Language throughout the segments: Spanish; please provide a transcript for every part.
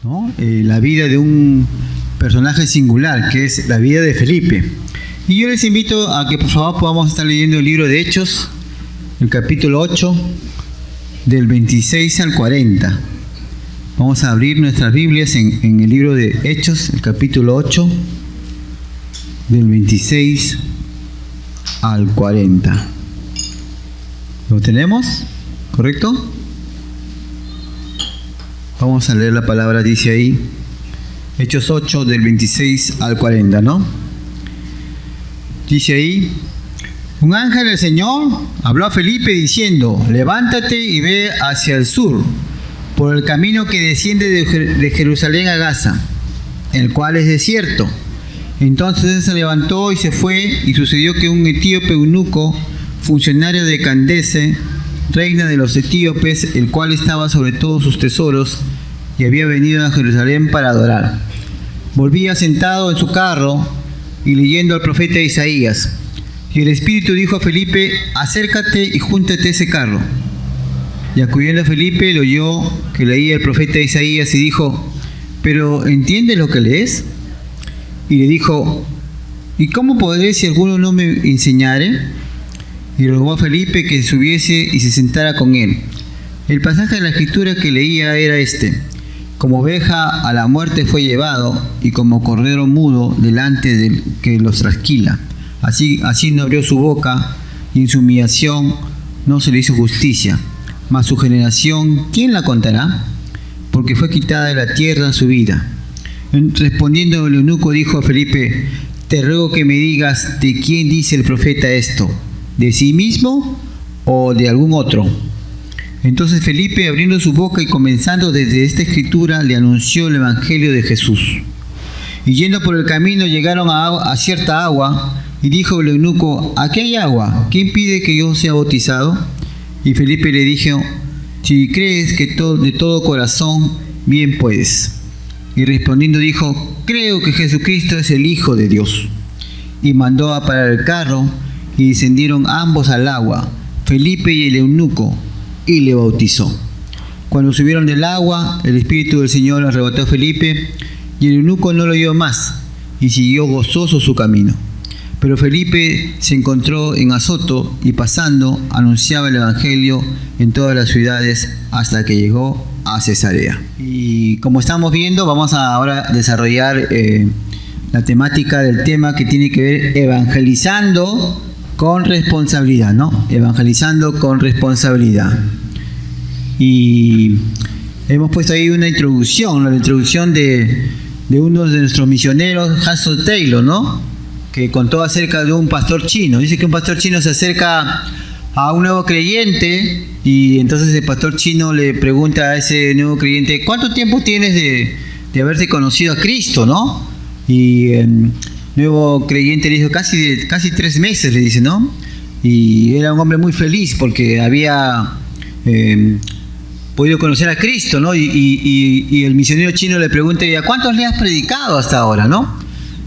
¿no? La vida de un personaje singular, que es la vida de Felipe. Y yo les invito a que por favor podamos estar leyendo el libro de Hechos, el capítulo 8, del 26 al 40. Vamos a abrir nuestras Biblias en el libro de Hechos, el capítulo 8, del 26 al 40. ¿Lo tenemos? ¿Correcto? Vamos a leer la palabra, dice ahí, Hechos 8, del 26 al 40, ¿no? Dice ahí: un ángel del Señor habló a Felipe diciendo: levántate y ve hacia el sur, por el camino que desciende de Jerusalén a Gaza, el cual es desierto. Entonces él se levantó y se fue, y sucedió que un etíope eunuco, funcionario de Candace, reina de los etíopes, el cual estaba sobre todos sus tesoros, y había venido a Jerusalén para adorar, volvía sentado en su carro y leyendo al profeta Isaías. Y el Espíritu dijo a Felipe: acércate y júntate a ese carro. Y acudiendo a Felipe, le oyó que leía el profeta Isaías y dijo: ¿pero entiendes lo que lees? Y le dijo: ¿y cómo podré si alguno no me enseñare? Y rogó a Felipe que subiese y se sentara con él. El pasaje de la escritura que leía era este: como oveja a la muerte fue llevado, y como cordero mudo delante del que los trasquila. Así no abrió su boca, y en su humillación no se le hizo justicia. Mas su generación, ¿quién la contará? Porque fue quitada de la tierra su vida. Respondiendo el eunuco dijo a Felipe: te ruego que me digas de quién dice el profeta esto, ¿de sí mismo o de algún otro? Entonces Felipe, abriendo su boca y comenzando desde esta escritura, le anunció el evangelio de Jesús. Y yendo por el camino llegaron a cierta agua, y dijo el eunuco: aquí hay agua, ¿quién pide que yo sea bautizado? Y Felipe le dijo: si crees que de todo corazón, bien puedes. Y respondiendo dijo: creo que Jesucristo es el Hijo de Dios. Y mandó a parar el carro, y descendieron ambos al agua, Felipe y el eunuco, y le bautizó. Cuando subieron del agua, el Espíritu del Señor arrebató a Felipe, y el eunuco no lo oyó más, y siguió gozoso su camino. Pero Felipe se encontró en Azoto, y pasando, anunciaba el evangelio en todas las ciudades hasta que llegó a Cesarea. Y como estamos viendo, vamos a ahora desarrollar la temática del tema que tiene que ver evangelizando con responsabilidad, ¿no? Evangelizando con responsabilidad. Y hemos puesto ahí una introducción, la introducción de uno de nuestros misioneros, Hudson Taylor, ¿no? Que contó acerca de un pastor chino. Dice que un pastor chino se acerca a un nuevo creyente, y entonces el pastor chino le pregunta a ese nuevo creyente: ¿cuánto tiempo tienes de haberte conocido a Cristo, no? Y nuevo creyente le dijo: casi 3 meses, le dice, ¿no? Y era un hombre muy feliz porque había podido conocer a Cristo, ¿no? Y el misionero chino le pregunta: ¿y a cuántos le has predicado hasta ahora, no?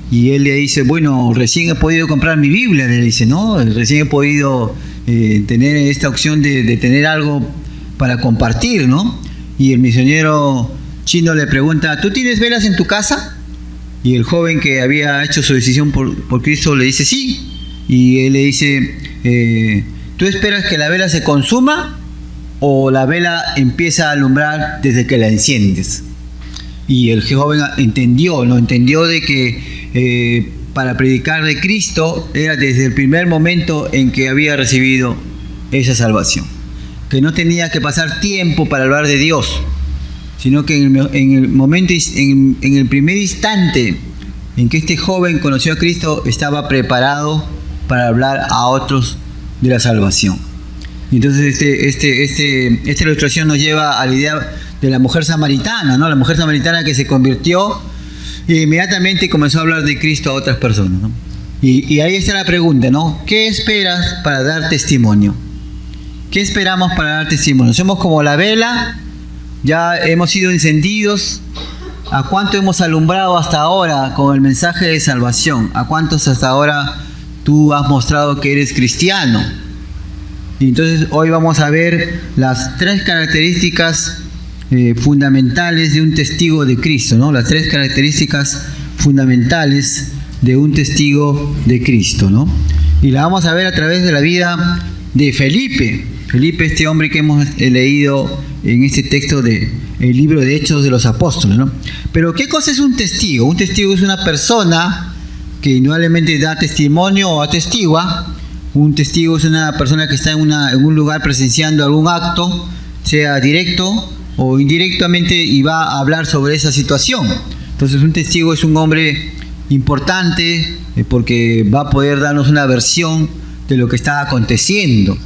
Y él le dice: bueno, recién he podido comprar mi Biblia, le dice, ¿no? Recién he podido tener esta opción de tener algo para compartir, ¿no? Y el misionero chino le pregunta: ¿tú tienes velas en tu casa? Y el joven que había hecho su decisión por Cristo le dice: sí. Y él le dice: ¿tú esperas que la vela se consuma o la vela empieza a alumbrar desde que la enciendes? Y el joven entendió de que para predicar de Cristo era desde el primer momento en que había recibido esa salvación, que no tenía que pasar tiempo para hablar de Dios, sino que en el primer instante en que este joven conoció a Cristo, estaba preparado para hablar a otros de la salvación. Entonces esta ilustración nos lleva a la idea de la mujer samaritana, ¿no? La mujer samaritana que se convirtió e inmediatamente comenzó a hablar de Cristo a otras personas, ¿no? Y ahí está la pregunta, ¿no? ¿Qué esperas para dar testimonio? ¿Qué esperamos para dar testimonio? ¿Somos como la vela? ¿Ya hemos sido encendidos? ¿A cuánto hemos alumbrado hasta ahora con el mensaje de salvación? ¿A cuántos hasta ahora tú has mostrado que eres cristiano? Y entonces hoy vamos a ver las 3 características fundamentales de un testigo de Cristo, ¿no? Las 3 características fundamentales de un testigo de Cristo, ¿no? Y la vamos a ver a través de la vida de Felipe. Felipe, este hombre que hemos leído en este texto del libro de Hechos de los Apóstoles, ¿no? Pero ¿qué cosa es un testigo? Un testigo es una persona que indudablemente da testimonio o atestigua. Un testigo es una persona que está en un lugar presenciando algún acto, sea directo o indirectamente, y va a hablar sobre esa situación. Entonces un testigo es un hombre importante porque va a poder darnos una versión de lo que está aconteciendo.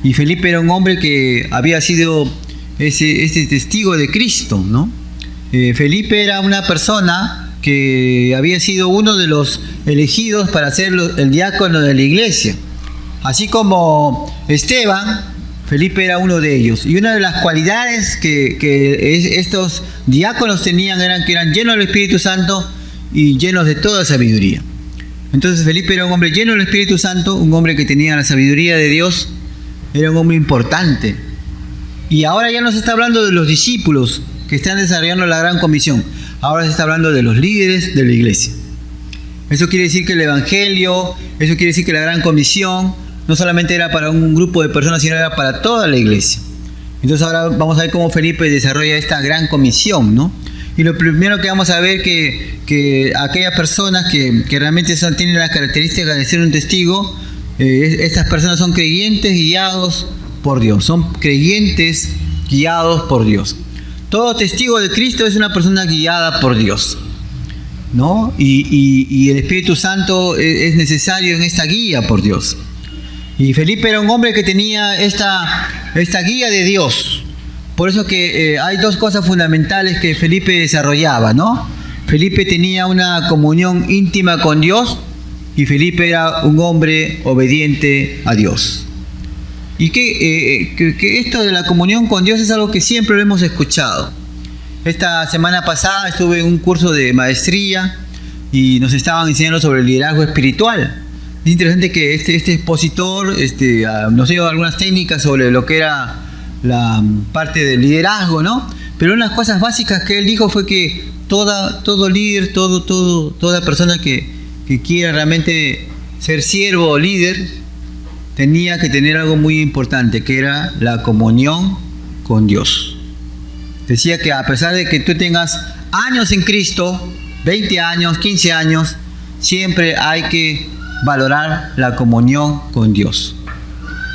Y Felipe era un hombre que había sido este testigo de Cristo, ¿no? Felipe era una persona que había sido uno de los elegidos para ser el diácono de la iglesia. Así como Esteban, Felipe era uno de ellos. Y una de las cualidades que estos diáconos tenían eran que eran llenos del Espíritu Santo y llenos de toda sabiduría. Entonces Felipe era un hombre lleno del Espíritu Santo, un hombre que tenía la sabiduría de Dios, era un hombre importante. Y ahora ya no se está hablando de los discípulos que están desarrollando la gran comisión. Ahora se está hablando de los líderes de la iglesia. Eso quiere decir que el evangelio, eso quiere decir que la gran comisión no solamente era para un grupo de personas, sino era para toda la iglesia. Entonces ahora vamos a ver cómo Felipe desarrolla esta gran comisión, ¿no? Y lo primero que vamos a ver que aquellas personas que realmente tienen las características de ser un testigo, estas personas son creyentes guiados por Dios. Son creyentes guiados por Dios. Todo testigo de Cristo es una persona guiada por Dios, ¿no? Y el Espíritu Santo es necesario en esta guía por Dios. Y Felipe era un hombre que tenía esta guía de Dios. Por eso que hay 2 cosas fundamentales que Felipe desarrollaba, ¿no? Felipe tenía una comunión íntima con Dios y Felipe era un hombre obediente a Dios. Y que esto de la comunión con Dios es algo que siempre lo hemos escuchado. Esta semana pasada estuve en un curso de maestría y nos estaban enseñando sobre el liderazgo espiritual. Es interesante que este expositor nos dio algunas técnicas sobre lo que era la parte del liderazgo, ¿no? Pero una de las cosas básicas que él dijo fue que todo líder, toda persona que quiera realmente ser siervo o líder, tenía que tener algo muy importante, que era la comunión con Dios. Decía que a pesar de que tú tengas años en Cristo, 20 años, 15 años, siempre hay que valorar la comunión con Dios.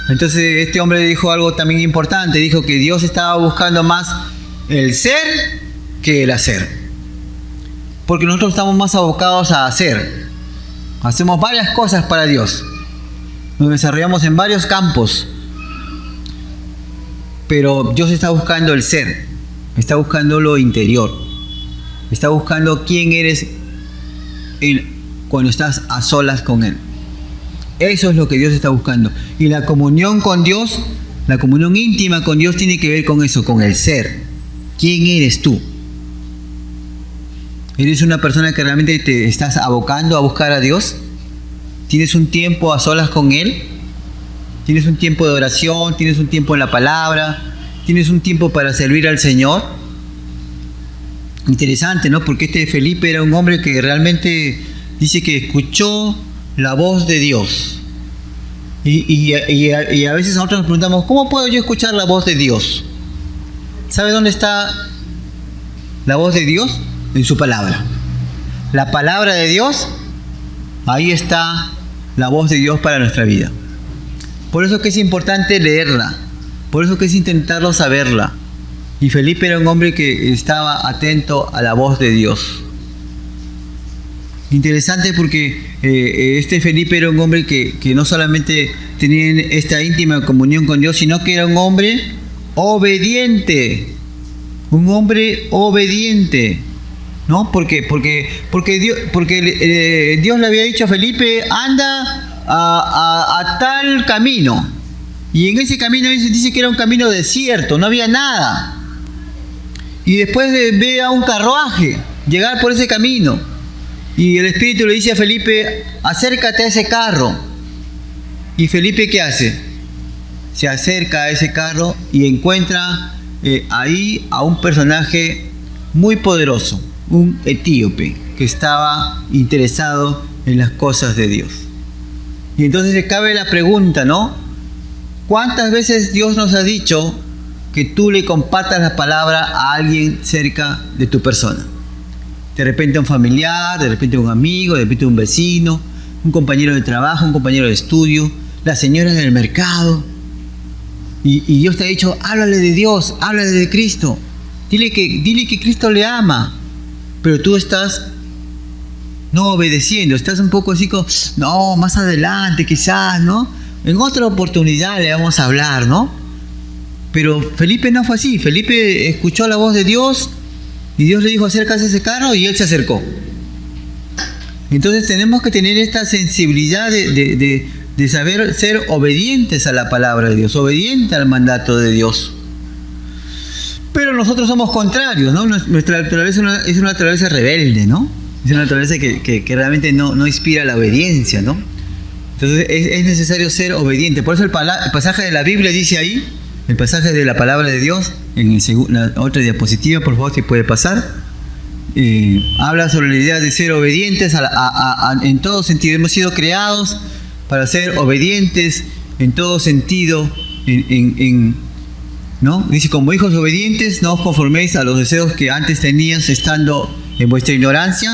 Entonces este hombre dijo algo también importante, dijo que Dios estaba buscando más el ser que el hacer. Porque nosotros estamos más abocados a hacer. Hacemos varias cosas para Dios. Nos desarrollamos en varios campos. Pero Dios está buscando el ser. Está buscando lo interior. Está buscando quién eres cuando estás a solas con Él. Eso es lo que Dios está buscando. Y la comunión con Dios, la comunión íntima con Dios tiene que ver con eso, con el ser. ¿Quién eres tú? ¿Eres una persona que realmente te estás abocando a buscar a Dios? ¿Tienes un tiempo a solas con Él? ¿Tienes un tiempo de oración? ¿Tienes un tiempo en la palabra? ¿Tienes un tiempo para servir al Señor? Interesante, ¿no? Porque este Felipe era un hombre que realmente dice que escuchó la voz de Dios. Y a veces nosotros nos preguntamos, ¿cómo puedo yo escuchar la voz de Dios? ¿Sabe dónde está la voz de Dios? En su palabra. La palabra de Dios, ahí está la voz de Dios para nuestra vida. Por eso que es importante leerla. Por eso que es intentarlo saberla. Y Felipe era un hombre que estaba atento a la voz de Dios. Interesante porque este Felipe era un hombre que no solamente tenía esta íntima comunión con Dios, sino que era un hombre obediente. Un hombre obediente. ¿No? Porque Dios le había dicho a Felipe, anda a tal camino. Y en ese camino dice que era un camino desierto, no había nada. Y después ve a un carruaje llegar por ese camino. Y el Espíritu le dice a Felipe, acércate a ese carro. Y Felipe, ¿qué hace? Se acerca a ese carro y encuentra ahí a un personaje muy poderoso, un etíope que estaba interesado en las cosas de Dios. Y entonces le cabe la pregunta, ¿no? ¿Cuántas veces Dios nos ha dicho que tú le compartas la palabra a alguien cerca de tu persona? De repente un familiar, de repente un amigo, de repente un vecino, un compañero de trabajo, un compañero de estudio, la señora del mercado. Y Dios te ha dicho, háblale de Dios, háblale de Cristo. Dile que Cristo le ama. Pero tú estás no obedeciendo, estás un poco así como, no, más adelante quizás, ¿no? En otra oportunidad le vamos a hablar, ¿no? Pero Felipe no fue así. Felipe escuchó la voz de Dios y Dios le dijo, acércase a ese carro, y él se acercó. Entonces tenemos que tener esta sensibilidad de saber ser obedientes a la palabra de Dios, obedientes al mandato de Dios. Pero nosotros somos contrarios, ¿no? Nuestra naturaleza es una naturaleza rebelde, ¿no? Es una naturaleza que realmente no inspira la obediencia, ¿no? Entonces es necesario ser obediente. Por eso el pasaje de la Biblia dice ahí, el pasaje de la palabra de Dios, en la otra diapositiva, por favor, si puede pasar, habla sobre la idea de ser obedientes en todo sentido. Hemos sido creados para ser obedientes en todo sentido, ¿no? Dice, como hijos obedientes, no os conforméis a los deseos que antes tenías estando en vuestra ignorancia,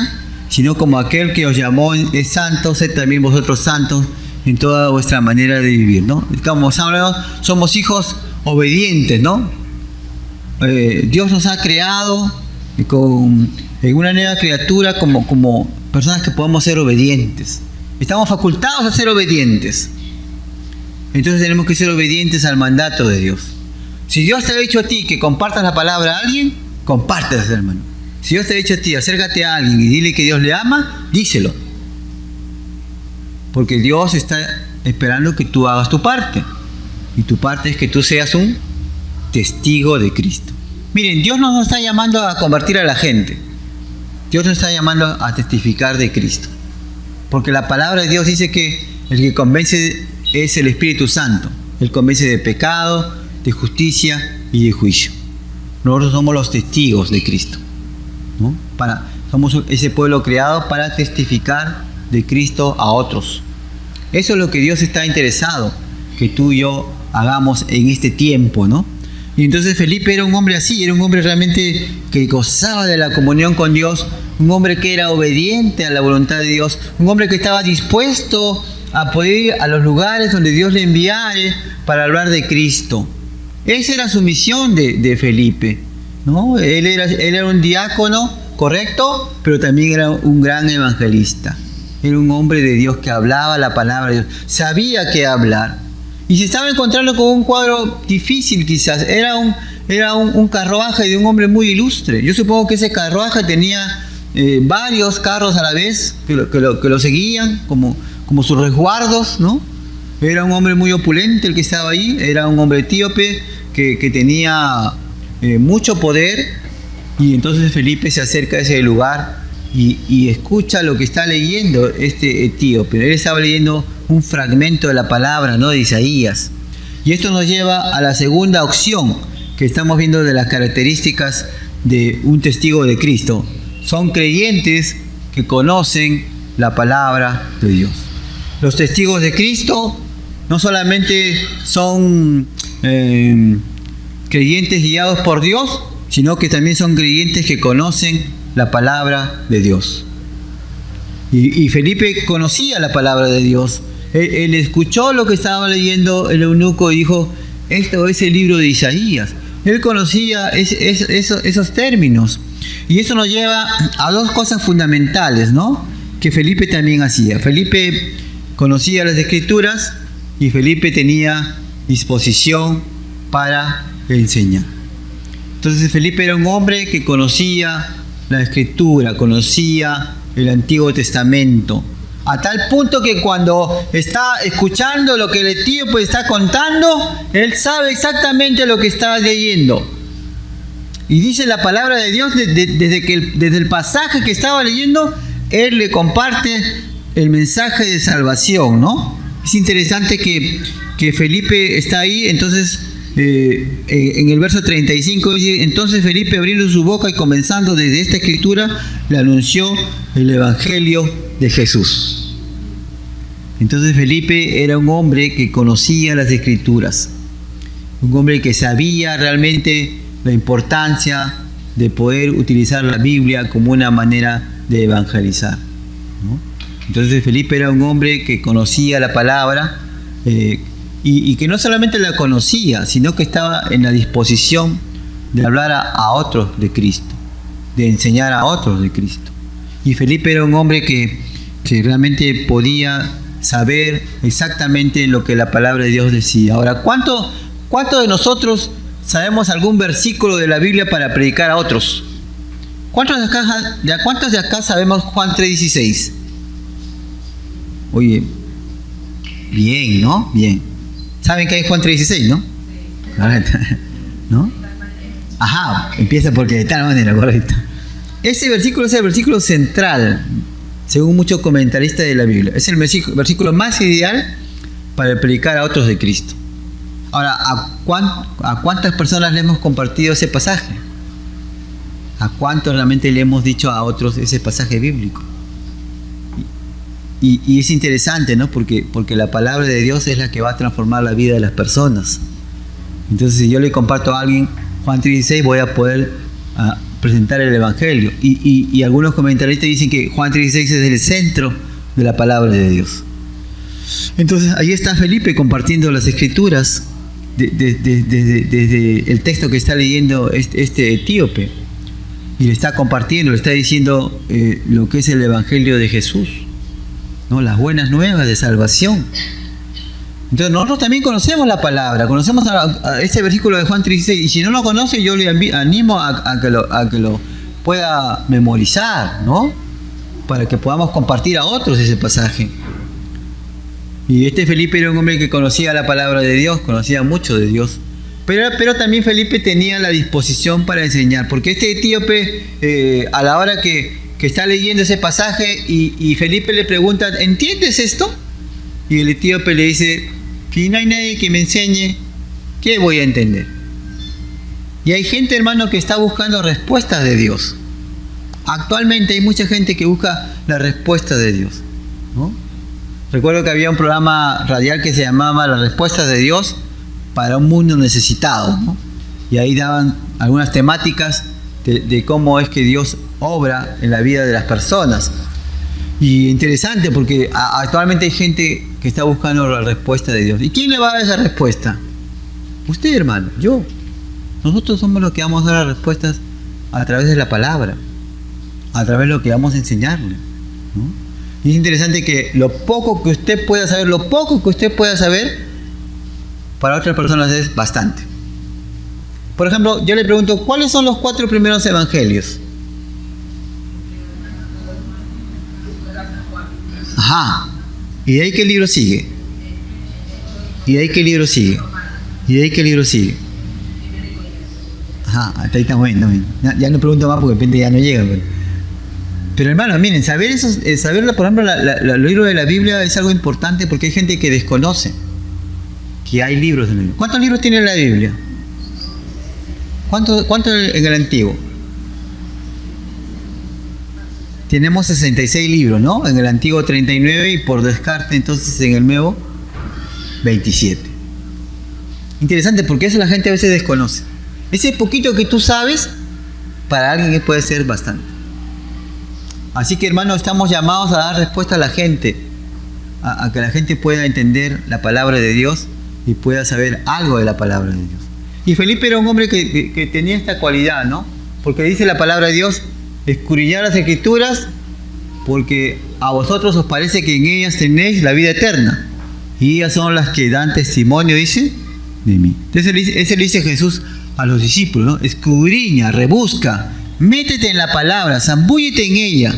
sino como aquel que os llamó es santo, sed también vosotros santos en toda vuestra manera de vivir, ¿no? Como somos hijos obedientes, ¿no? Dios nos ha creado en una nueva criatura como personas que podemos ser obedientes. Estamos facultados a ser obedientes. Entonces tenemos que ser obedientes al mandato de Dios. Si Dios te ha dicho a ti que compartas la palabra a alguien, compártela, hermano. Si Dios te ha dicho a ti, acércate a alguien y dile que Dios le ama, díselo. Porque Dios está esperando que tú hagas tu parte. Y tu parte es que tú seas un testigo de Cristo. Miren, Dios no nos está llamando a convertir a la gente. Dios nos está llamando a testificar de Cristo. Porque la palabra de Dios dice que el que convence es el Espíritu Santo. Él convence de pecado, de justicia y de juicio. Nosotros somos los testigos de Cristo, ¿no? Somos ese pueblo creado para testificar de Cristo a otros. Eso es lo que Dios está interesado que tú y yo hagamos en este tiempo, ¿no? Y entonces Felipe era un hombre así, era un hombre realmente que gozaba de la comunión con Dios, un hombre que era obediente a la voluntad de Dios, un hombre que estaba dispuesto a poder ir a los lugares donde Dios le enviare para hablar de Cristo. Esa era su misión de Felipe, ¿no? Él era un diácono, correcto, pero también era un gran evangelista. Era un hombre de Dios que hablaba la palabra de Dios, sabía qué hablar. Y se estaba encontrando con un cuadro difícil quizás. Era un carruaje de un hombre muy ilustre. Yo supongo que ese carruaje tenía varios carros a la vez que lo seguían como sus resguardos, ¿no? Era un hombre muy opulente el que estaba ahí. Era un hombre etíope que tenía mucho poder. Y entonces Felipe se acerca a ese lugar y escucha lo que está leyendo este etíope. Él estaba leyendo un fragmento de la palabra, ¿no? De Isaías. Y esto nos lleva a la segunda opción que estamos viendo de las características de un testigo de Cristo. Son creyentes que conocen la palabra de Dios. Los testigos de Cristo no solamente son creyentes guiados por Dios, sino que también son creyentes que conocen la palabra de Dios. Y Felipe conocía la palabra de Dios. Él escuchó lo que estaba leyendo el eunuco y dijo, esto es el libro de Isaías. Él conocía esos términos. Y eso nos lleva a dos cosas fundamentales, ¿no? Que Felipe también hacía. Felipe conocía las Escrituras y Felipe tenía disposición para enseñar. Entonces Felipe era un hombre que conocía la Escritura, conocía el Antiguo Testamento. A tal punto que cuando está escuchando lo que el etíope está contando, él sabe exactamente lo que está leyendo. Y dice la palabra de Dios, desde el pasaje que estaba leyendo, él le comparte el mensaje de salvación, ¿no? Es interesante que Felipe está ahí, entonces en el verso 35 dice: entonces Felipe, abriendo su boca y comenzando desde esta escritura, le anunció el Evangelio de Jesús. Entonces Felipe era un hombre que conocía las escrituras, un hombre que sabía realmente la importancia de poder utilizar la Biblia como una manera de evangelizar, ¿no? Entonces Felipe era un hombre que conocía la palabra, y que no solamente la conocía, sino que estaba en la disposición de hablar a otros de Cristo, de enseñar a otros de Cristo. Y Felipe era un hombre que realmente podía saber exactamente lo que la palabra de Dios decía. Ahora, ¿cuánto de nosotros sabemos algún versículo de la Biblia para predicar a otros? ¿Cuántos de acá sabemos Juan 3:16? Oye, bien, ¿no? Bien. ¿Saben qué hay Juan 3:16, no? ¿No? Ajá, empieza porque de tal manera, correcto. Ese versículo es el versículo central, según muchos comentaristas de la Biblia. Es el versículo más ideal para predicar a otros de Cristo. Ahora, ¿a cuántas personas le hemos compartido ese pasaje? ¿A cuántos realmente le hemos dicho a otros ese pasaje bíblico? Y es interesante, ¿no? Porque la palabra de Dios es la que va a transformar la vida de las personas. Entonces, si yo le comparto a alguien Juan 3:16, voy a poder presentar el Evangelio. Y algunos comentaristas dicen que Juan 3:16 es el centro de la palabra de Dios. Entonces, ahí está Felipe compartiendo las escrituras desde el texto que está leyendo este etíope. Y le está compartiendo, le está diciendo lo que es el Evangelio de Jesús, ¿no? Las buenas nuevas de salvación. Entonces nosotros también conocemos la palabra, conocemos a este versículo de Juan 3:16, y si no lo conoce, yo le animo a que lo pueda memorizar, ¿no? Para que podamos compartir a otros ese pasaje. Y este Felipe era un hombre que conocía la palabra de Dios, conocía mucho de Dios, pero también Felipe tenía la disposición para enseñar, porque este etíope, a la hora que está leyendo ese pasaje y Felipe le pregunta: ¿entiendes esto? Y el etíope le dice: si no hay nadie que me enseñe, ¿qué voy a entender? Y hay gente, hermano, que está buscando respuestas de Dios. Actualmente hay mucha gente que busca la respuesta de Dios, ¿no? Recuerdo que había un programa radial que se llamaba Las Respuestas de Dios para un mundo necesitado, ¿no? Y ahí daban algunas temáticas de cómo es que Dios obra en la vida de las personas. Y interesante, porque actualmente hay gente que está buscando la respuesta de Dios. ¿Y quién le va a dar esa respuesta? Usted, hermano, yo. Nosotros somos los que vamos a dar las respuestas a través de la palabra, a través de lo que vamos a enseñarle, ¿no? Y es interesante que lo poco que usted pueda saber, para otras personas es bastante. Por ejemplo, yo le pregunto: ¿cuáles son los 4 primeros evangelios? Ajá. ¿Y de ahí qué libro sigue? ¿Y de ahí qué libro sigue? ¿Y de ahí qué libro sigue? Ajá, hasta ahí está bueno. Ya no pregunto más porque de repente ya no llega. Pero hermano, miren, saber por ejemplo, los libros de la Biblia es algo importante, porque hay gente que desconoce que hay libros en la Biblia. ¿Cuántos libros tiene la Biblia? ¿Cuántos en el Antiguo? Tenemos 66 libros, ¿no? En el Antiguo 39 y por descarte entonces en el Nuevo 27. Interesante, porque eso la gente a veces desconoce. Ese poquito que tú sabes, para alguien puede ser bastante. Así que, hermanos, estamos llamados a dar respuesta a la gente, a que la gente pueda entender la palabra de Dios y pueda saber algo de la palabra de Dios. Y Felipe era un hombre que tenía esta cualidad, ¿no? Porque dice la palabra de Dios: escudriñad las escrituras, porque a vosotros os parece que en ellas tenéis la vida eterna, y ellas son las que dan testimonio, dice, de mí. Entonces ese le dice Jesús a los discípulos, ¿no? Escudriña, rebusca, métete en la palabra, zambúllete en ella,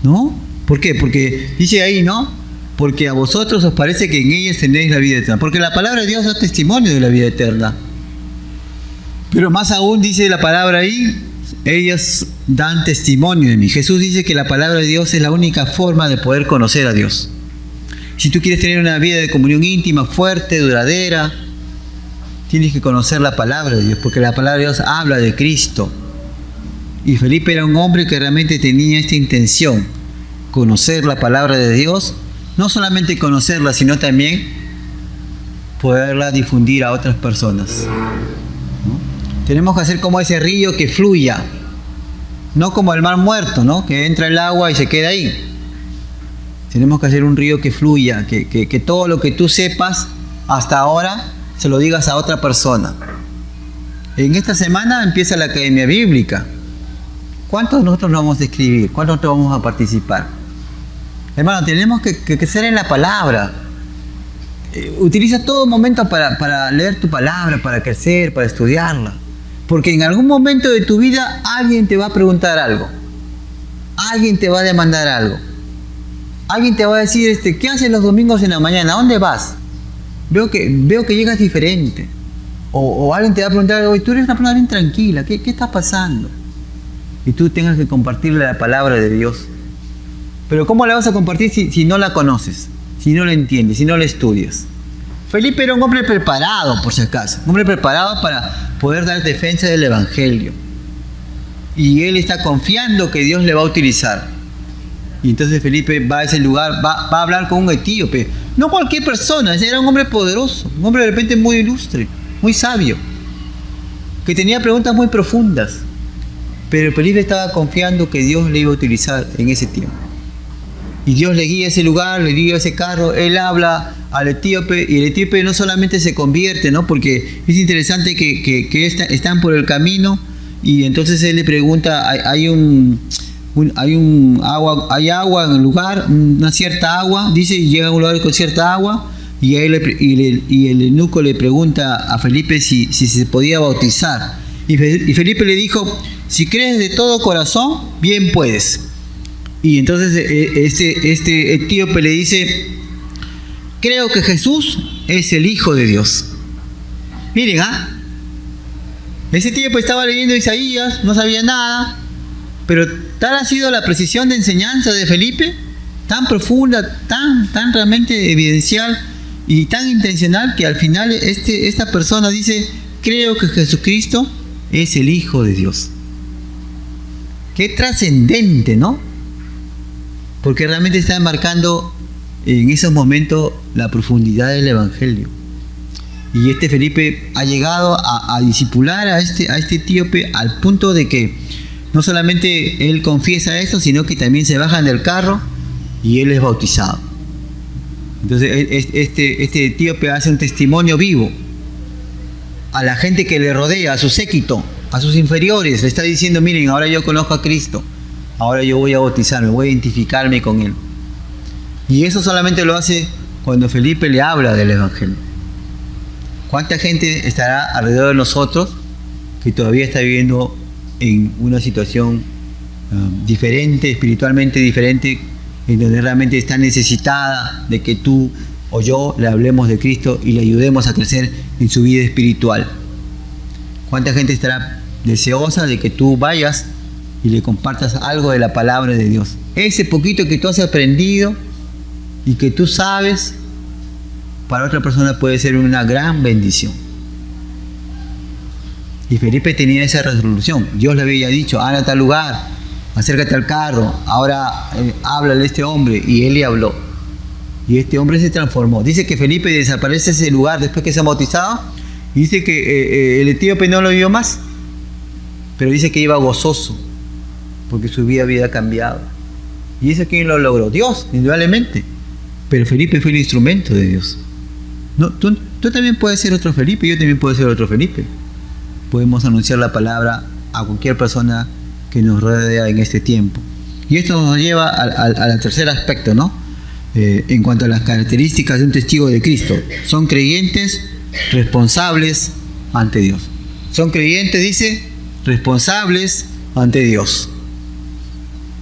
¿no? ¿Por qué? Porque dice ahí, ¿no? Porque a vosotros os parece que en ellas tenéis la vida eterna. Porque la palabra de Dios da testimonio de la vida eterna. Pero más aún dice la palabra ahí: ellas dan testimonio de mí. Jesús dice que la palabra de Dios es la única forma de poder conocer a Dios. Si tú quieres tener una vida de comunión íntima, fuerte, duradera, tienes que conocer la palabra de Dios, porque la palabra de Dios habla de Cristo. Y Felipe era un hombre que realmente tenía esta intención, conocer la palabra de Dios, no solamente conocerla, sino también poderla difundir a otras personas, ¿no? Tenemos que hacer como ese río que fluya, no como el mar muerto, ¿no? Que entra el agua y se queda ahí. Tenemos que hacer un río que fluya, que todo lo que tú sepas hasta ahora se lo digas a otra persona. En esta semana empieza la Academia Bíblica. ¿Cuántos de nosotros vamos a escribir? ¿Cuántos nosotros vamos a participar? Hermano, tenemos que crecer en la palabra. Utiliza todo momento para leer tu palabra, para crecer, para estudiarla. Porque en algún momento de tu vida alguien te va a preguntar algo. Alguien te va a demandar algo. Alguien te va a decir, ¿qué haces los domingos en la mañana? ¿A dónde vas? Veo que llegas diferente. O alguien te va a preguntar, oye, tú eres una persona bien tranquila, ¿qué está pasando? Y tú tengas que compartirle la palabra de Dios. Pero ¿cómo la vas a compartir si no la conoces? Si no la entiendes, si no la estudias. Felipe era un hombre preparado, por si acaso. Un hombre preparado para poder dar defensa del Evangelio. Y él está confiando que Dios le va a utilizar. Y entonces Felipe va a ese lugar, va a hablar con un etíope. No cualquier persona, era un hombre poderoso. Un hombre de repente muy ilustre, muy sabio. Que tenía preguntas muy profundas. Pero Felipe estaba confiando que Dios le iba a utilizar en ese tiempo. Y Dios le guía a ese lugar, le guía a ese carro, él habla al etíope, y el etíope no solamente se convierte, ¿no? Porque es interesante que están por el camino, y entonces él le pregunta, hay agua en el lugar, una cierta agua, dice, y llega a un lugar con cierta agua, y el eunuco le pregunta a Felipe si se podía bautizar. Y Felipe le dijo, si crees de todo corazón, bien puedes. Y entonces este etíope le dice, creo que Jesús es el Hijo de Dios. Miren, ese etíope estaba leyendo Isaías, no sabía nada, pero tal ha sido la precisión de enseñanza de Felipe, tan profunda, tan realmente evidencial y tan intencional, que al final esta persona dice, creo que Jesucristo es el Hijo de Dios. Qué trascendente, ¿no? Porque realmente está enmarcando en esos momentos la profundidad del Evangelio. Y Felipe ha llegado a discipular a este etíope al punto de que no solamente él confiesa eso, sino que también se bajan del carro y él es bautizado. Entonces este etíope hace un testimonio vivo a la gente que le rodea, a su séquito, a sus inferiores. Le está diciendo, miren, ahora yo conozco a Cristo, ahora yo voy a bautizarme, voy a identificarme con Él. Y eso solamente lo hace cuando Felipe le habla del Evangelio. ¿Cuánta gente estará alrededor de nosotros que todavía está viviendo en una situación diferente, espiritualmente diferente, en donde realmente está necesitada de que tú o yo le hablemos de Cristo y le ayudemos a crecer en su vida espiritual? ¿Cuánta gente estará deseosa de que tú vayas y le compartas algo de la palabra de Dios? Ese poquito que tú has aprendido y que tú sabes, para otra persona puede ser una gran bendición. Y Felipe tenía esa resolución. Dios le había dicho, anda a tal lugar, acércate al carro, ahora háblale a este hombre. Y él le habló. Y este hombre se transformó. Dice que Felipe desaparece de ese lugar después que se ha bautizado. Y dice que el etíope no lo vio más. Pero dice que iba gozoso, porque su vida había cambiado. ¿Y eso quién lo logró? Dios, indudablemente. Pero Felipe fue el instrumento de Dios. No, tú también puedes ser otro Felipe, yo también puedo ser otro Felipe. Podemos anunciar la palabra a cualquier persona que nos rodea en este tiempo. Y esto nos lleva al tercer aspecto, ¿no? En cuanto a las características de un testigo de Cristo. Son creyentes responsables ante Dios. Son creyentes, dice, responsables ante Dios.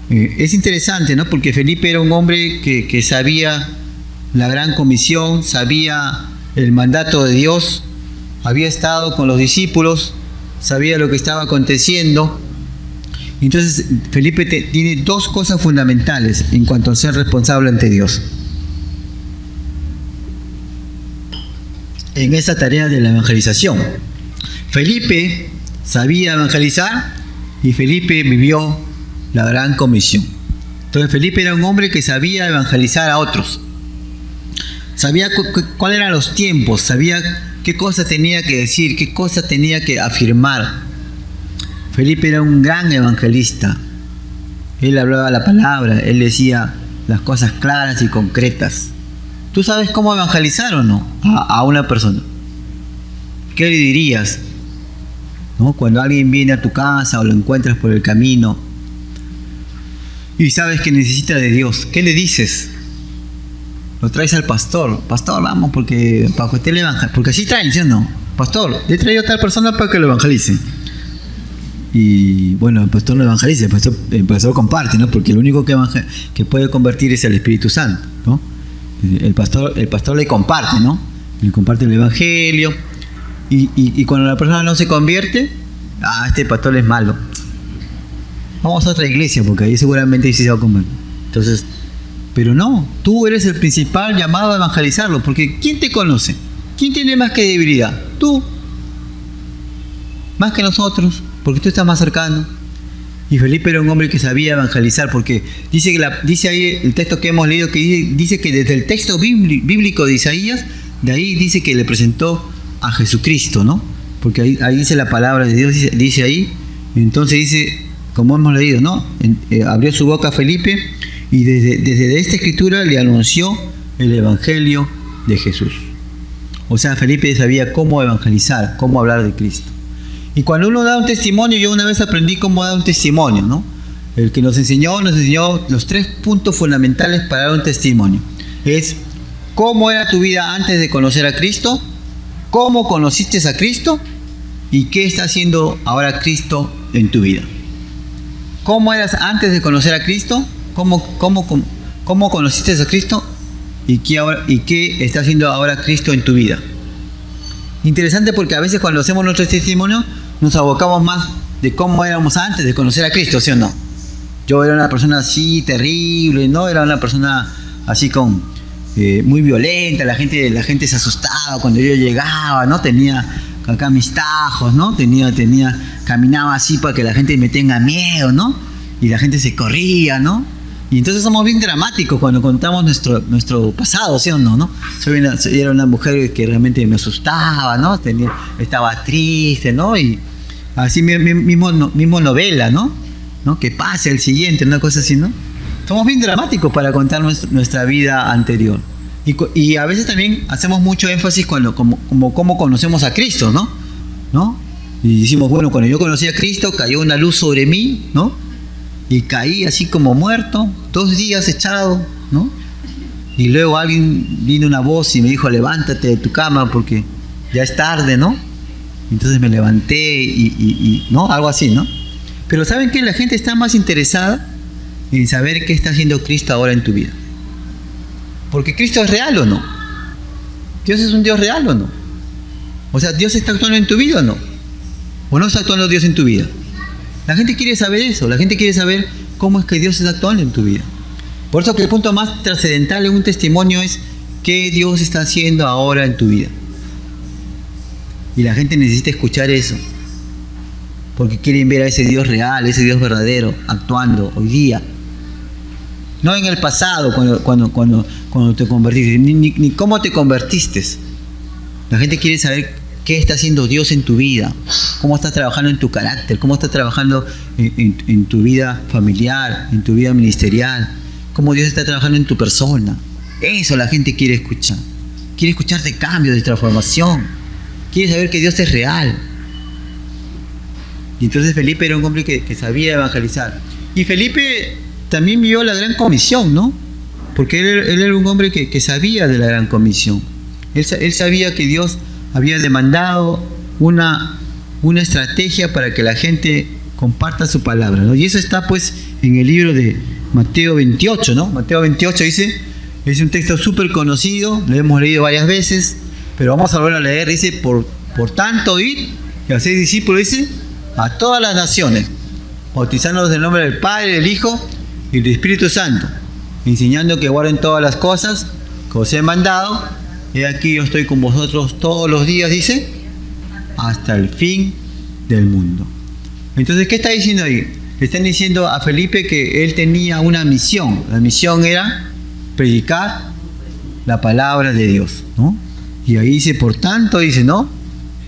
Es interesante, ¿no? Porque Felipe era un hombre que sabía la gran comisión, sabía el mandato de Dios, había estado con los discípulos, sabía lo que estaba aconteciendo. Entonces Felipe tiene dos cosas fundamentales en cuanto a ser responsable ante Dios. en esa tarea de la evangelización. Felipe sabía evangelizar y Felipe vivió la gran comisión. Entonces Felipe era un hombre que sabía evangelizar a otros. Sabía cuáles eran los tiempos, sabía qué cosa tenía que decir, qué cosa tenía que afirmar. Felipe era un gran evangelista. Él hablaba la palabra, él decía las cosas claras y concretas. ¿Tú sabes cómo evangelizar o no a una persona? ¿Qué le dirías? ¿No? Cuando alguien viene a tu casa o lo encuentras por el camino y sabes que necesita de Dios, ¿qué le dices? Lo traes al pastor. Pastor, vamos, para que usted le evangelice. Porque así traen, ¿sí o no? Pastor, le he traído a tal persona para que lo evangelice. Y bueno, el pastor lo evangeliza, el pastor comparte, ¿no? Porque lo único que puede convertir es el Espíritu Santo, ¿no? El pastor le comparte, ¿no? Le comparte el evangelio. Y cuando la persona no se convierte, este pastor es malo. Vamos a otra iglesia, porque ahí seguramente sí se va a convertir. Entonces, pero no, tú eres el principal llamado a evangelizarlo, porque ¿quién te conoce? ¿Quién tiene más que debilidad? Tú. Más que nosotros, porque tú estás más cercano. Y Felipe era un hombre que sabía evangelizar, porque dice ahí el texto que hemos leído, que dice que desde el texto bíblico de Isaías, de ahí dice que le presentó a Jesucristo, ¿no? Porque ahí dice la palabra de Dios, dice ahí, entonces dice, como hemos leído, ¿no? Abrió su boca a Felipe y desde esta escritura le anunció el evangelio de Jesús. O sea, Felipe sabía cómo evangelizar, cómo hablar de Cristo. Y cuando uno da un testimonio, yo una vez aprendí cómo dar un testimonio, ¿no? El que nos enseñó los 3 puntos fundamentales para dar un testimonio. Es cómo era tu vida antes de conocer a Cristo, cómo conociste a Cristo y qué está haciendo ahora Cristo en tu vida. ¿Cómo eras antes de conocer a Cristo? ¿Cómo conociste a Cristo? ¿Y qué está haciendo ahora Cristo en tu vida? Interesante, porque a veces cuando hacemos nuestro testimonio nos abocamos más de cómo éramos antes de conocer a Cristo, ¿sí o no? Yo era una persona así terrible, ¿no? Era una persona así muy violenta, la gente se asustaba cuando yo llegaba, ¿no? Tenía acá mis tajos, ¿no? Caminaba así para que la gente me tenga miedo, ¿no? Y la gente se corría, ¿no? Y entonces somos bien dramáticos cuando contamos nuestro pasado, ¿sí o no? Era una mujer que realmente me asustaba, ¿no? Estaba triste, ¿no? Y así mismo novela, ¿no? Que pase el siguiente, una cosa así, ¿no? Somos bien dramáticos para contar nuestra vida anterior. Y a veces también hacemos mucho énfasis cómo conocemos a Cristo, ¿no? Y decimos, bueno, cuando yo conocí a Cristo cayó una luz sobre mí, ¿no? Y caí así como muerto, 2 días echado, ¿no? Y luego vino una voz y me dijo, levántate de tu cama porque ya es tarde, ¿no? Entonces me levanté y ¿no? Algo así, ¿no? Pero ¿saben qué? La gente está más interesada en saber qué está haciendo Cristo ahora en tu vida. Porque Cristo es real o no. Dios es un Dios real o no. O sea, ¿Dios está actuando en tu vida o no? ¿O no está actuando Dios en tu vida? La gente quiere saber eso, la gente quiere saber cómo es que Dios está actuando en tu vida. Por eso que el punto más trascendental en un testimonio es qué Dios está haciendo ahora en tu vida. Y la gente necesita escuchar eso, porque quieren ver a ese Dios real, ese Dios verdadero, actuando hoy día. No en el pasado, cuando te convertiste, ni cómo te convertiste. La gente quiere saber qué está haciendo Dios en tu vida, cómo estás trabajando en tu carácter, cómo estás trabajando en tu vida familiar, en tu vida ministerial, cómo Dios está trabajando en tu persona. Eso la gente quiere escuchar. Quiere escuchar de cambio, de transformación. Quiere saber que Dios es real. Y entonces Felipe era un hombre que sabía evangelizar. Y Felipe también vio la gran comisión, ¿no? Porque él era un hombre que sabía de la gran comisión. Él sabía que Dios había demandado una estrategia para que la gente comparta su palabra, ¿no? Y eso está pues en el libro de Mateo 28, ¿no? Mateo 28 dice, es un texto súper conocido, lo hemos leído varias veces, pero vamos a volver a leer. Dice, por tanto, id y haced discípulos, dice, a todas las naciones, bautizándolos en el nombre del Padre, del Hijo y del Espíritu Santo, enseñando que guarden todas las cosas que os he mandado, He aquí yo estoy con vosotros todos los días, dice, hasta el fin del mundo. Entonces, ¿qué está diciendo ahí? Le están diciendo a Felipe que él tenía una misión. La misión era predicar la palabra de Dios, ¿no? Y ahí dice, por tanto, dice, ¿no?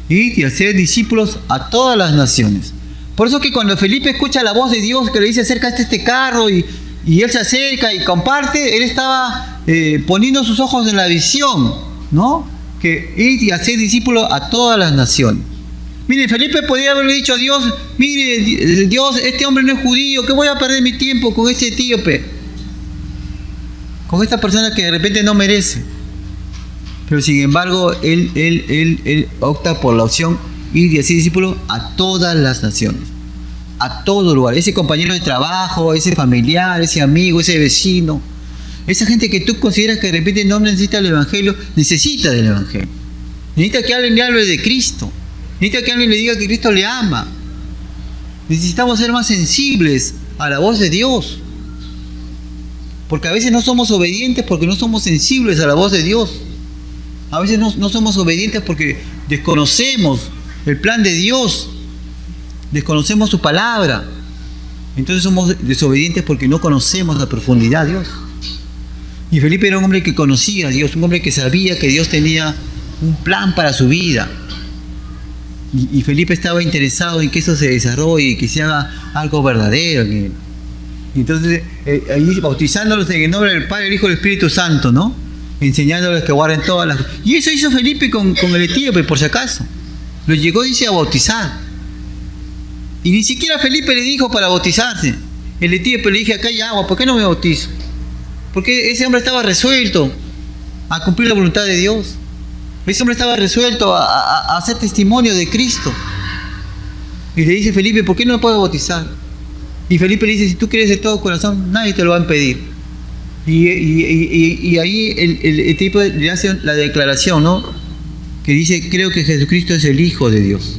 Y hacer discípulos a todas las naciones. Por eso que cuando Felipe escucha la voz de Dios que le dice acércate a este carro y él se acerca y comparte, él estaba poniendo sus ojos en la visión, ¿no? Que ir y hacer discípulos a todas las naciones. Mire, Felipe podía haberle dicho a Dios, mire, Dios, este hombre no es judío, ¿qué voy a perder mi tiempo con este etíope? Con esta persona que de repente no merece. Pero sin embargo, él opta por la opción ir y hacer discípulos a todas las naciones, a todo lugar. Ese compañero de trabajo, ese familiar, ese amigo, ese vecino, esa gente que tú consideras que de repente no necesita el Evangelio, necesita del Evangelio. Necesita que alguien le hable de Cristo. Necesita que alguien le diga que Cristo le ama. Necesitamos ser más sensibles a la voz de Dios. Porque a veces no somos obedientes porque no somos sensibles a la voz de Dios. A veces no somos obedientes porque desconocemos el plan de Dios. Desconocemos su palabra. Entonces somos desobedientes porque no conocemos a profundidad a Dios. Y Felipe era un hombre que conocía a Dios, un hombre que sabía que Dios tenía un plan para su vida. Y Felipe estaba interesado en que eso se desarrolle y que se haga algo verdadero. Entonces, ahí bautizándolos en el nombre del Padre, el Hijo y el Espíritu Santo, ¿no? Enseñándoles que guarden todas las... Y eso hizo Felipe con el etíope, por si acaso. Lo llegó, dice, a bautizar. Y ni siquiera Felipe le dijo para bautizarse. El etíope le dije, acá hay agua, ¿por qué no me bautizo? Porque ese hombre estaba resuelto a cumplir la voluntad de Dios. Ese hombre estaba resuelto a hacer testimonio de Cristo. Y le dice Felipe, ¿por qué no me puedo bautizar? Y Felipe le dice, si tú quieres de todo corazón, nadie te lo va a impedir. Y ahí el tipo le hace la declaración, ¿no? Que dice, creo que Jesucristo es el Hijo de Dios.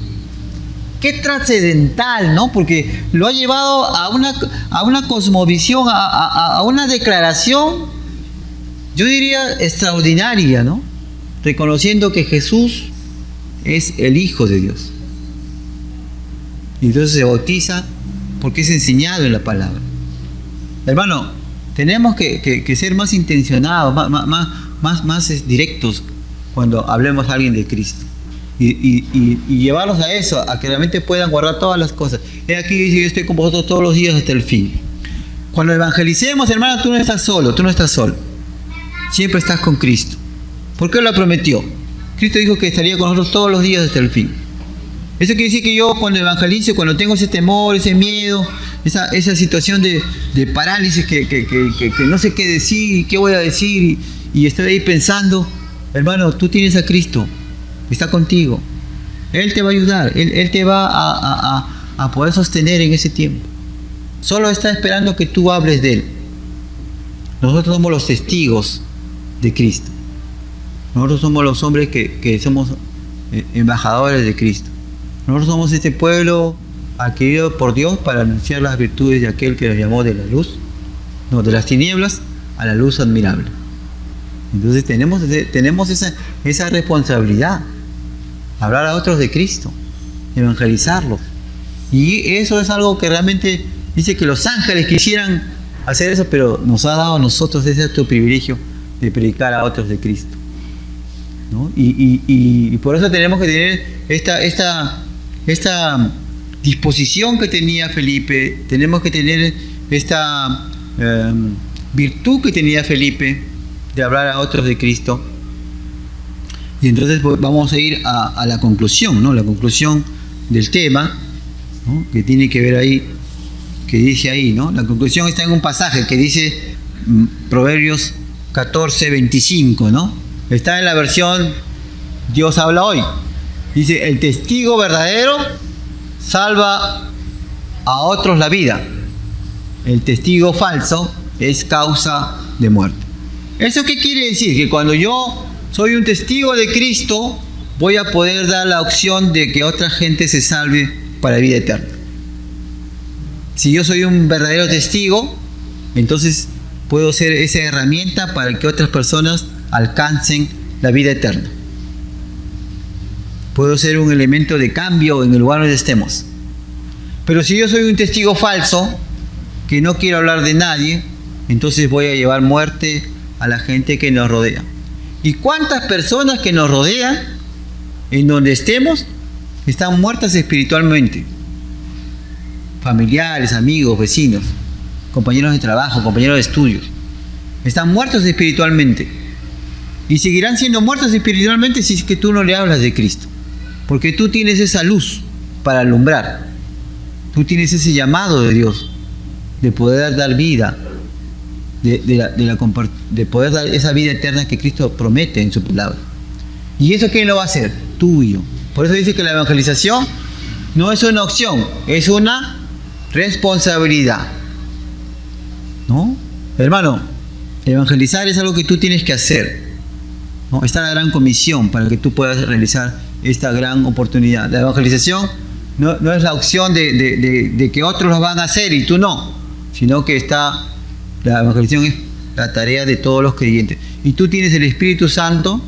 Qué trascendental, ¿no? Porque lo ha llevado a una cosmovisión, a una declaración, yo diría, extraordinaria, ¿no? Reconociendo que Jesús es el Hijo de Dios. Y entonces se bautiza porque es enseñado en la palabra. Hermano, tenemos que ser más intencionados, más directos cuando hablemos a alguien de Cristo. Y llevarlos a eso, a que realmente puedan guardar todas las cosas. He aquí dice, yo estoy con vosotros todos los días hasta el fin. Cuando evangelicemos, hermano, tú no estás solo, siempre estás con Cristo. ¿Por qué lo prometió? Cristo dijo que estaría con nosotros todos los días hasta el fin. Eso quiere decir que yo cuando evangelizo, cuando tengo ese temor, ese miedo, esa situación de parálisis que no sé qué decir, qué voy a decir, y estoy ahí pensando, hermano, tú tienes a Cristo, está contigo. Él te va a ayudar, Él te va a poder sostener en ese tiempo. Solo está esperando que tú hables de Él. Nosotros somos los testigos de Cristo. Nosotros somos los hombres que somos embajadores de Cristo. Nosotros somos este pueblo adquirido por Dios para anunciar las virtudes de aquel que nos llamó de la luz, no, de las tinieblas a la luz admirable. Entonces tenemos esa responsabilidad, hablar a otros de Cristo, evangelizarlos. Y eso es algo que realmente dice que los ángeles quisieran hacer eso, pero nos ha dado a nosotros ese acto privilegio de predicar a otros de Cristo, ¿no? Y por eso tenemos que tener esta disposición que tenía Felipe, tenemos que tener esta virtud que tenía Felipe de hablar a otros de Cristo. Y entonces vamos a ir a la conclusión, ¿no? La conclusión del tema, ¿no? Que tiene que ver ahí, que dice ahí, ¿no? La conclusión está en un pasaje que dice Proverbios 14:25, ¿no? Está en la versión Dios habla hoy. Dice, el testigo verdadero salva a otros la vida. El testigo falso es causa de muerte. ¿Eso qué quiere decir? Que cuando yo soy un testigo de Cristo, voy a poder dar la opción de que otra gente se salve para vida eterna. Si yo soy un verdadero testigo, entonces puedo ser esa herramienta para que otras personas alcancen la vida eterna. Puedo ser un elemento de cambio en el lugar donde estemos. Pero si yo soy un testigo falso, que no quiero hablar de nadie, entonces voy a llevar muerte a la gente que nos rodea. ¿Y cuántas personas que nos rodean, en donde estemos, están muertas espiritualmente? Familiares, amigos, vecinos, compañeros de trabajo, compañeros de estudios. Están muertos espiritualmente. Y seguirán siendo muertos espiritualmente si es que tú no le hablas de Cristo. Porque tú tienes esa luz para alumbrar. Tú tienes ese llamado de Dios de poder dar vida, de poder dar esa vida eterna que Cristo promete en su palabra. ¿Y eso quién lo va a hacer? Tú y yo. Por eso dice que la evangelización no es una opción, es una responsabilidad. ¿No? Hermano, evangelizar es algo que tú tienes que hacer. ¿No? Esta es la gran comisión para que tú puedas realizar esta gran oportunidad. La evangelización no es la opción de que otros lo van a hacer y tú no, sino que la evangelización es la tarea de todos los creyentes. Y tú tienes el Espíritu Santo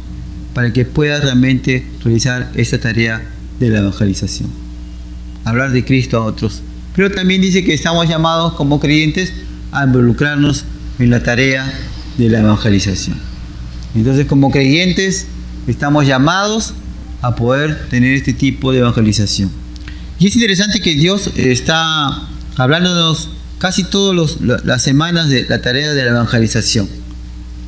para que puedas realmente realizar esta tarea de la evangelización. Hablar de Cristo a otros. Pero también dice que estamos llamados como creyentes a involucrarnos en la tarea de la evangelización. Entonces, como creyentes, estamos llamados a poder tener este tipo de evangelización. Y es interesante que Dios está hablándonos casi todas las semanas de la tarea de la evangelización.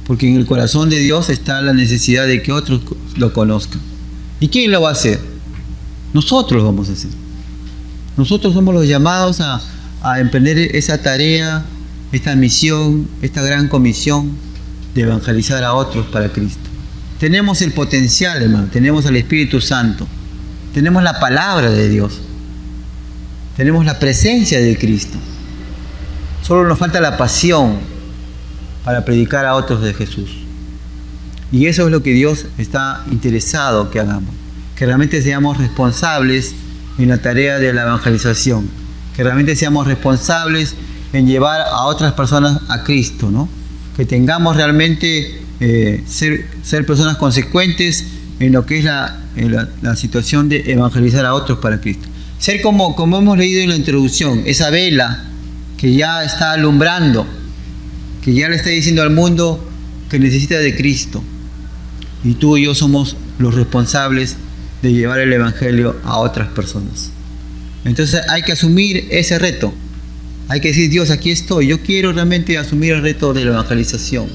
Porque en el corazón de Dios está la necesidad de que otros lo conozcan. ¿Y quién lo va a hacer? Nosotros lo vamos a hacer. Nosotros somos los llamados a emprender esa tarea, esta misión, esta gran comisión de evangelizar a otros para Cristo. Tenemos el potencial, hermano, tenemos al Espíritu Santo, tenemos la palabra de Dios, tenemos la presencia de Cristo. Solo nos falta la pasión para predicar a otros de Jesús. Y eso es lo que Dios está interesado que hagamos, que realmente seamos responsables en la tarea de la evangelización, que realmente seamos responsables en llevar a otras personas a Cristo, ¿no? Que tengamos realmente ser personas consecuentes en lo que es la situación de evangelizar a otros para Cristo. Ser como hemos leído en la introducción, esa vela que ya está alumbrando, que ya le está diciendo al mundo que necesita de Cristo. Y tú y yo somos los responsables de llevar el Evangelio a otras personas. Entonces hay que asumir ese reto. Hay que decir, Dios, aquí estoy. Yo quiero realmente asumir el reto de la evangelización.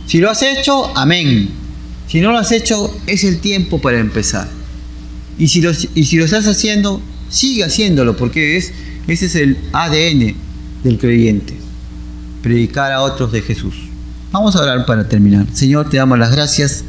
Si lo has hecho, amén. Si no lo has hecho, es el tiempo para empezar. Y si lo estás haciendo, sigue haciéndolo, porque ese es el ADN del creyente. Predicar a otros de Jesús. Vamos a orar para terminar. Señor, te damos las gracias.